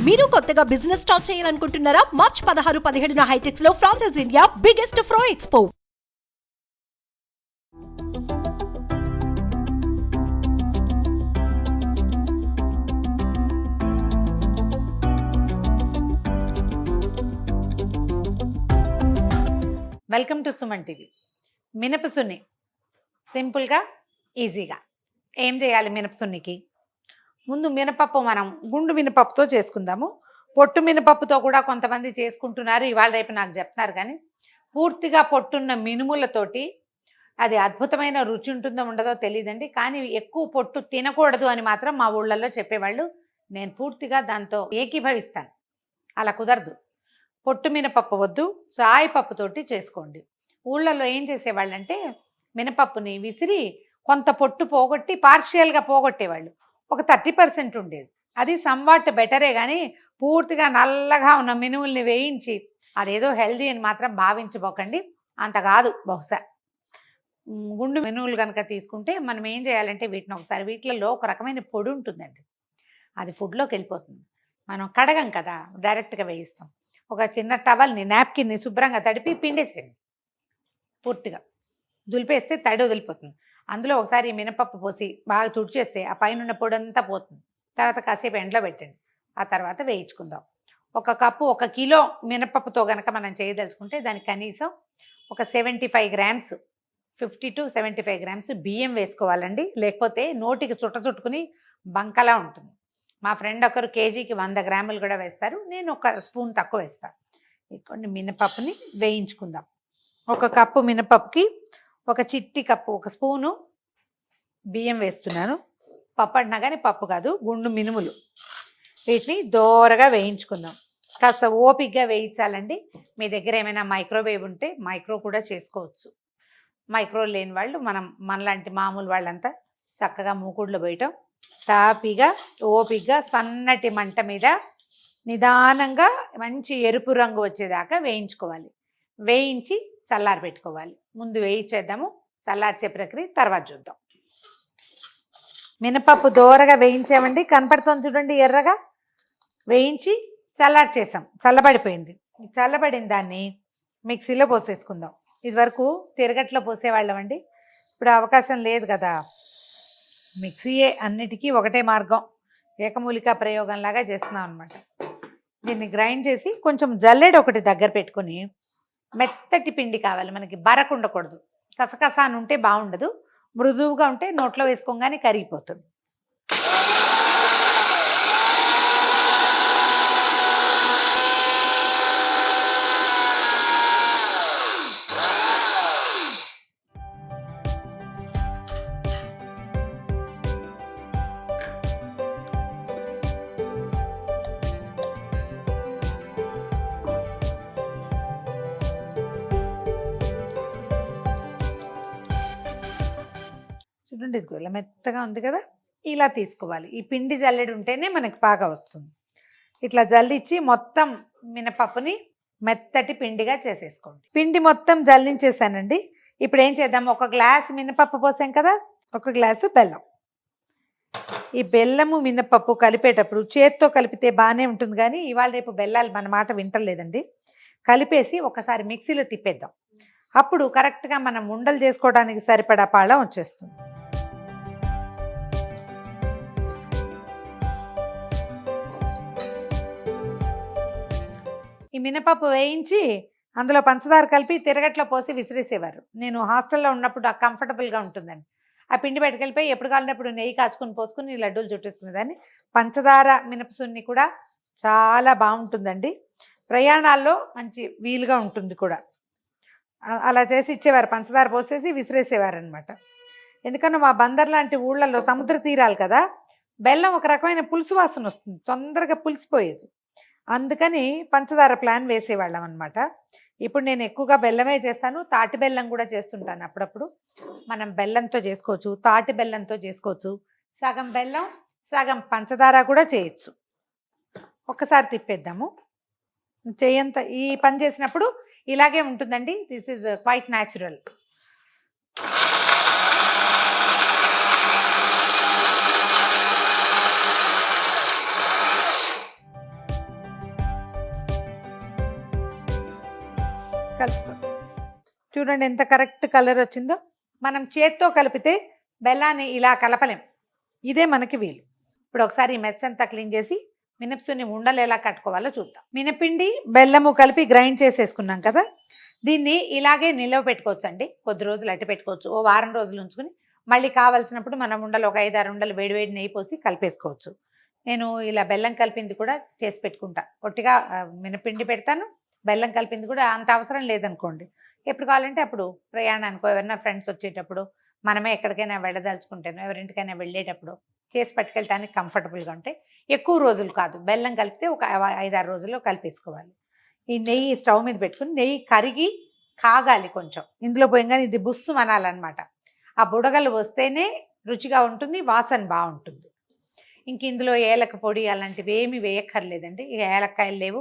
మీరు కొత్తగా business start చేయాలనుకుంటున్నారా? మార్చ్ 16-17 హైటెక్స్ లో franchise India biggest pro expo. Welcome to Suman TV. మినపసున్ని సింపుల్గా ఈజీగా ఏం చేయాలి? మినపసున్నికి ముందు మినపప్పు మనం గుండు మినపప్పుతో చేసుకుందాము. పొట్టు మినపప్పుతో కూడా కొంతమంది చేసుకుంటున్నారు, ఇవాళ రేపు నాకు చెప్తున్నారు. కానీ పూర్తిగా పొట్టున్న మినుములతోటి అది అద్భుతమైన రుచి ఉంటుందో ఉండదో తెలియదండి. కానీ ఎక్కువ పొట్టు తినకూడదు అని మాత్రం మా ఊళ్ళల్లో చెప్పేవాళ్ళు. నేను పూర్తిగా దాంతో ఏకీభవిస్తాను. అలా కుదరదు. పొట్టు మినపప్పు వద్దు, సాయి పప్పుతోటి చేసుకోండి. ఊళ్ళల్లో ఏం చేసేవాళ్ళంటే మినపప్పుని విసిరి కొంత పొట్టు పోగొట్టి పార్షియల్గా పోగొట్టేవాళ్ళు. ఒక 30% ఉండేది. అది సంవాట్ బెటరే. కానీ పూర్తిగా నల్లగా ఉన్న మినుముల్ని వేయించి అదేదో హెల్దీ అని మాత్రం భావించబోకండి. అంత కాదు. బహుశా గుండు మినుములు కనుక తీసుకుంటే మనం ఏం చేయాలంటే వీటిని ఒకసారి వీటిలలో ఒక రకమైన పొడి ఉంటుందండి, అది ఫుడ్లోకి వెళ్ళిపోతుంది. మనం కడగం కదా, డైరెక్ట్గా వేయిస్తాం. ఒక చిన్న టవల్ని నాప్కిన్ని శుభ్రంగా తడిపి పిండేసేయండి. పూర్తిగా దులిపేస్తే తడి వదిలిపోతుంది. అందులో ఒకసారి మినపప్పు పోసి బాగా తుడిచేస్తే ఆ పైన పొడి అంతా పోతుంది. తర్వాత కాసేపు ఎండలో పెట్టండి. ఆ తర్వాత వేయించుకుందాం. ఒక కప్పు 1 కిలో మినపప్పుతో కనుక మనం చేయదలుచుకుంటే దానికి కనీసం ఒక 75 గ్రామ్స్ 50 to 75 గ్రామ్స్ బియ్యం వేసుకోవాలండి. లేకపోతే నోటికి చుట్టుకుని బంకలా ఉంటుంది. మా ఫ్రెండ్ ఒకరు కేజీకి 100 గ్రాములు కూడా వేస్తారు. నేను 1 స్పూన్ తక్కువ వేస్తాను. కొన్ని మినపప్పుని వేయించుకుందాం. 1 కప్పు మినపప్పుకి 1 చిట్టి కప్పు 1 స్పూను బియ్యం వేస్తున్నాను. పప్పు అంటున్నా కానీ పప్పు కాదు, గుండు మినుములు. వీటిని దోరగా వేయించుకుందాం. కాస్త ఓపిక్గా వేయించాలండి. మీ దగ్గర ఏమైనా మైక్రోవేవ్ ఉంటే మైక్రో కూడా చేసుకోవచ్చు. మైక్రో లేని వాళ్ళు మనలాంటి మామూలు వాళ్ళంతా చక్కగా మూకుడులో పోయటం తాపిగా ఓపిక్గా సన్నటి మంట మీద నిదానంగా మంచి ఎరుపు రంగు వచ్చేదాకా వేయించుకోవాలి. వేయించి చల్లారి పెట్టుకోవాలి. ముందు వేయించేద్దాము, చల్లార్చే ప్రక్రియ తర్వాత చూద్దాం. మినపప్పు దోరగా వేయించామండి, కనపడుతుంది చూడండి, ఎర్రగా వేయించి చల్లార్చేసాం. చల్లబడిపోయింది. చల్లబడిన దాన్ని మిక్సీలో పోసేసుకుందాం. ఇదివరకు తిరగట్లో పోసేవాళ్ళం అండి, ఇప్పుడు అవకాశం లేదు కదా. మిక్సీయే అన్నిటికీ ఒకటే మార్గం, ఏకమూలికా ప్రయోగంలాగా చేస్తున్నాం అనమాట. దీన్ని గ్రైండ్ చేసి కొంచెం జల్లెడ ఒకటి దగ్గర పెట్టుకొని, మెత్తటి పిండి కావాలి మనకి, బరకు ఉండకూడదు. కసకస అని ఉంటే బాగుండదు, మృదువుగా ఉంటే నోట్లో వేసుకోగానే కరిగిపోతుంది. చూడండి, ఇది ఇలా మెత్తగా ఉంది కదా, ఇలా తీసుకోవాలి. ఈ పిండి జల్లెడు ఉంటేనే మనకి బాగా వస్తుంది. ఇట్లా జల్లించి మొత్తం మినపప్పుని మెత్తటి పిండిగా చేసేసుకోండి. పిండి మొత్తం జల్లించేసానండి. ఇప్పుడు ఏం చేద్దాం, 1 గ్లాసు మినపప్పు పోసాం కదా, 1 గ్లాసు బెల్లం. ఈ బెల్లము మినపప్పు కలిపేటప్పుడు చేత్తో కలిపితే బాగానే ఉంటుంది, కానీ ఇవాళ రేపు బెల్లాలు మన మాట వింటలేదండి. కలిపేసి ఒకసారి మిక్సీలో తిప్పేద్దాం. అప్పుడు కరెక్ట్గా మనం ఉండలు చేసుకోవడానికి సరిపడా పాళం వచ్చేస్తుంది. ఈ మినపప్పు వేయించి అందులో పంచదార కలిపి తిరగట్లో పోసి విసిరేసేవారు. నేను హాస్టల్లో ఉన్నప్పుడు కంఫర్టబుల్గా ఉంటుందని ఆ పిండి బయటకెళ్ళిపోయి ఎప్పుడు కాలినప్పుడు నెయ్యి కాచుకొని పోసుకుని లడ్డూలు చుట్టేసుకునేదాన్ని. పంచదార మినపసున్ని కూడా చాలా బాగుంటుందండి, ప్రయాణాల్లో మంచి వీలుగా ఉంటుంది కూడా. అలా చేసి ఇచ్చేవారు, పంచదార పోసేసి విసిరేసేవారు అనమాట. ఎందుకన్నా మా బందర్ లాంటి ఊళ్ళల్లో సముద్ర తీరాలు కదా, బెల్లం ఒక రకమైన పులుసు వాసన వస్తుంది, తొందరగా పులిసిపోయేది. అందుకని పంచదార ప్లాన్ వేసేవాళ్ళం అనమాట. ఇప్పుడు నేను ఎక్కువగా బెల్లమే చేస్తాను, తాటి బెల్లం కూడా చేస్తుంటాను అప్పుడప్పుడు. మనం బెల్లంతో చేసుకోవచ్చు, తాటి బెల్లంతో చేసుకోవచ్చు, సగం బెల్లం సగం పంచదార కూడా చేయొచ్చు. ఒక్కసారి తిప్పేద్దాము. చేయంత ఈ పని చేసినప్పుడు ఇలాగే ఉంటుందండి. This is quite natural. కలుపుకో. చూడండి ఎంత కరెక్ట్ కలర్ వచ్చిందో. మనం చేత్తో కలిపితే బెల్లాన్ని ఇలా కలపలేం, ఇదే మనకి వీలు. ఇప్పుడు ఒకసారి ఈ మెస్ అంతా క్లీన్ చేసి మినపసున్ని ఉండలు ఎలా కట్టుకోవాలో చూద్దాం. మినపిండి బెల్లము కలిపి గ్రైండ్ చేసేసుకున్నాం కదా, దీన్ని ఇలాగే నిల్వ పెట్టుకోవచ్చు అండి. కొద్ది రోజులు అట్టి పెట్టుకోవచ్చు, ఓ వారం రోజులు ఉంచుకుని మళ్ళీ కావాల్సినప్పుడు మనం ఉండలు ఒక 5-6 ఉండలు వేడివేడి నెయ్యి పోసి కలిపేసుకోవచ్చు. నేను ఇలా బెల్లం కలిపింది కూడా చేసి పెట్టుకుంటా. ఒట్టిగా మినపిండి పెడతాను, బెల్లం కలిపింది కూడా అంత అవసరం లేదనుకోండి, ఎప్పుడు కావాలంటే అప్పుడు ప్రయాణానికో ఎవరైనా ఫ్రెండ్స్ వచ్చేటప్పుడు, మనమే ఎక్కడికైనా వెళ్ళదలుచుకుంటాను, ఎవరింటికైనా వెళ్ళేటప్పుడు చేసి పట్టుకెళ్ళటానికి కంఫర్టబుల్గా ఉంటాయి. ఎక్కువ రోజులు కాదు, బెల్లం కలిపితే ఒక 5-6 రోజుల్లో కలిపేసుకోవాలి. ఈ నెయ్యి స్టవ్ మీద పెట్టుకుని నెయ్యి కరిగి కాగాలి కొంచెం, ఇందులో పోయంగానే ఇది బుస్సు అనాలన్నమాట. ఆ బుడగలు వస్తేనే రుచిగా ఉంటుంది, వాసన బాగుంటుంది. ఇంక ఇందులో ఏలక పొడి అలాంటివి ఏమీ వేయక్కర్లేదండి. ఇక ఏలక్కాయలు లేవు,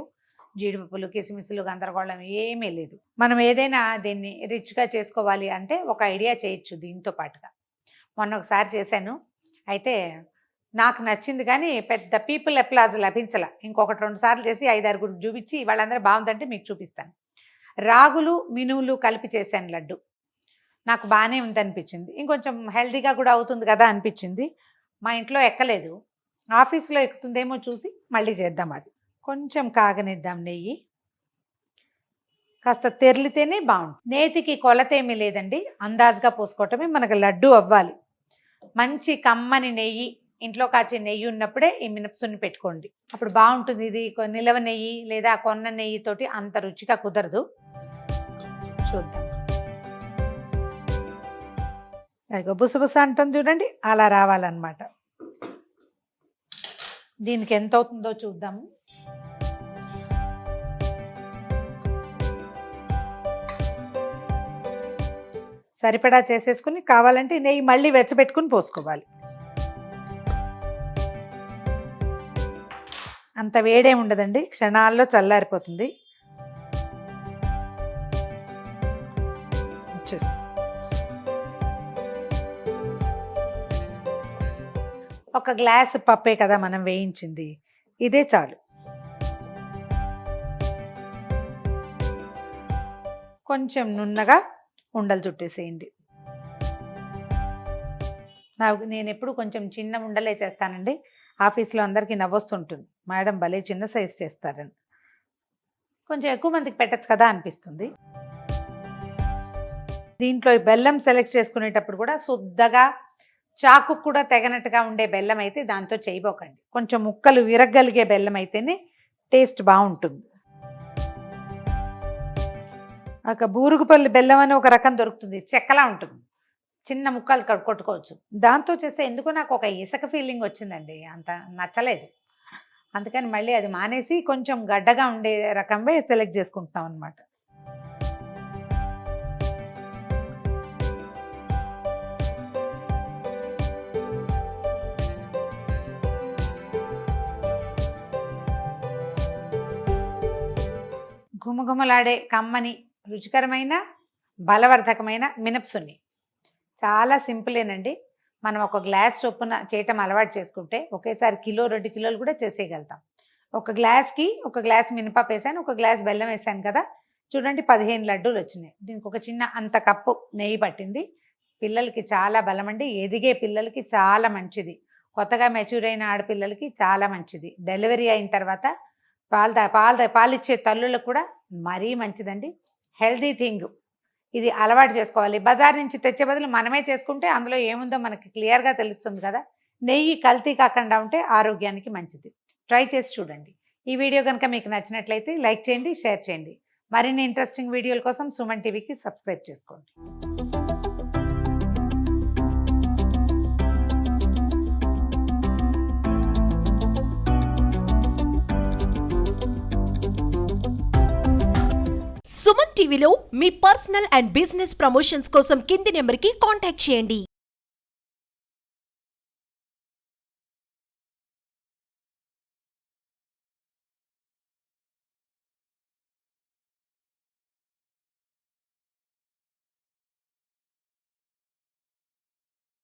జీడిపప్పులు కిస్మిస్లు గందరగోళం ఏమీ లేదు. మనం ఏదైనా దీన్ని రిచ్గా చేసుకోవాలి అంటే ఒక ఐడియా చేయొచ్చు దీంతో పాటుగా. మొన్న ఒకసారి చేశాను, అయితే నాకు నచ్చింది కానీ పెద్ద పీపుల్ అప్లాజ్ లభించలా. ఇంకొకటి 2 సార్లు చేసి 5-6 చూపించి వాళ్ళందరూ బాగుందంటే మీకు చూపిస్తాను. రాగులు మినువులు కలిపి చేశాను లడ్డు, నాకు బాగానే ఉంది అనిపించింది. ఇంకొంచెం హెల్తీగా కూడా అవుతుంది కదా అనిపించింది. మా ఇంట్లో ఎక్కలేదు, ఆఫీస్లో ఎక్కుతుందేమో చూసి మళ్ళీ చేద్దాం. అది కొంచెం కాగనిద్దాం నెయ్యి, కాస్త తెరిలితేనే బాగుంటుంది. నేతికి కొలత ఏమీ లేదండి, అందాజుగా పోసుకోవటమే. మనకు లడ్డు అవ్వాలి. మంచి కమ్మని నెయ్యి, ఇంట్లో కాచే నెయ్యి ఉన్నప్పుడే ఈ మినపసున్ని పెట్టుకోండి, అప్పుడు బాగుంటుంది. ఇది నిలవ నెయ్యి లేదా కొన్న నెయ్యితోటి అంత రుచిగా కుదరదు. చూద్దాం, అదిగో బుసబుస అంటుంది చూడండి, అలా రావాలన్నమాట. దీనికి ఎంత అవుతుందో చూద్దాము. సరిపడా చేసేసుకుని కావాలంటే నెయ్యి మళ్ళీ వెచ్చబెట్టుకుని పోసుకోవాలి. అంత వేడే ఉండదండి, క్షణాల్లో చల్లారిపోతుంది. ఒక గ్లాస్ పప్పే కదా మనం వేయించింది, ఇదే చాలు. కొంచెం నున్నగా ఉండలు చుట్టేసేయండి. నేను ఎప్పుడు కొంచెం చిన్న ఉండలే చేస్తానండి. ఆఫీస్లో అందరికీ నవ్వొస్తుంటుంది, మేడం భలే చిన్న సైజు చేస్తారని. కొంచెం ఎక్కువ మందికి పెట్టచ్చు కదా అనిపిస్తుంది. దీంట్లో బెల్లం సెలెక్ట్ చేసుకునేటప్పుడు కూడా శుద్ధగా చాకు కూడా తెగనట్టుగా ఉండే బెల్లం అయితే దాంతో చేయబోకండి. కొంచెం ముక్కలు విరగలిగే బెల్లం అయితేనే టేస్ట్ బాగుంటుంది. ఒక బూరుగుపల్లి బెల్లం అని ఒక రకం దొరుకుతుంది, చెక్కలా ఉంటుంది, చిన్న ముక్కలు కొట్టుకోవచ్చు. దాంతో చేస్తే ఎందుకో నాకు ఒక ఇసుక ఫీలింగ్ వచ్చిందండి, అంత నచ్చలేదు. అందుకని మళ్ళీ అది మానేసి కొంచెం గడ్డగా ఉండే రకంవే సెలెక్ట్ చేసుకుంటున్నాం అనమాట. గుమగుమలాడే కమ్మని రుచికరమైన బలవర్ధకమైన మినపసున్ని చాలా సింపులేనండి. మనం ఒక గ్లాస్ చొప్పున చేయటం అలవాటు చేసుకుంటే ఒకేసారి 1-2 కిలోలు కూడా చేసేయగలుగుతాం. ఒక గ్లాస్కి ఒక గ్లాస్ మినపప్పు వేసాను, ఒక గ్లాస్ బెల్లం వేసాను కదా, చూడండి 15 లడ్డూలు వచ్చినాయి. దీనికి ఒక చిన్న అంత కప్పు నెయ్యి పట్టింది. పిల్లలకి చాలా బలం అండి, ఎదిగే పిల్లలకి చాలా మంచిది, కొత్తగా మెచ్యూర్ అయిన ఆడపిల్లలకి చాలా మంచిది, డెలివరీ అయిన తర్వాత పాలిచ్చే తల్లులకు కూడా మరీ మంచిదండి. హెల్తీ థింగ్, ఇది అలవాటు చేసుకోవాలి. బజార్ నుంచి తెచ్చే బదులు మనమే చేసుకుంటే అందులో ఏముందో మనకి క్లియర్గా తెలుస్తుంది కదా. నెయ్యి కల్తీ కాకుండా ఉంటే ఆరోగ్యానికి మంచిది. ట్రై చేసి చూడండి. ఈ వీడియో కనుక మీకు నచ్చినట్లయితే లైక్ చేయండి, షేర్ చేయండి. మరిన్ని ఇంట్రెస్టింగ్ వీడియోల కోసం సుమన్ టీవీకి సబ్స్క్రైబ్ చేసుకోండి. సుమన్ టీవీలో మీ పర్సనల్ అండ్ బిజినెస్ ప్రమోషన్స్ కోసం కింది నెంబర్కి కాంటాక్ట్ చేయండి.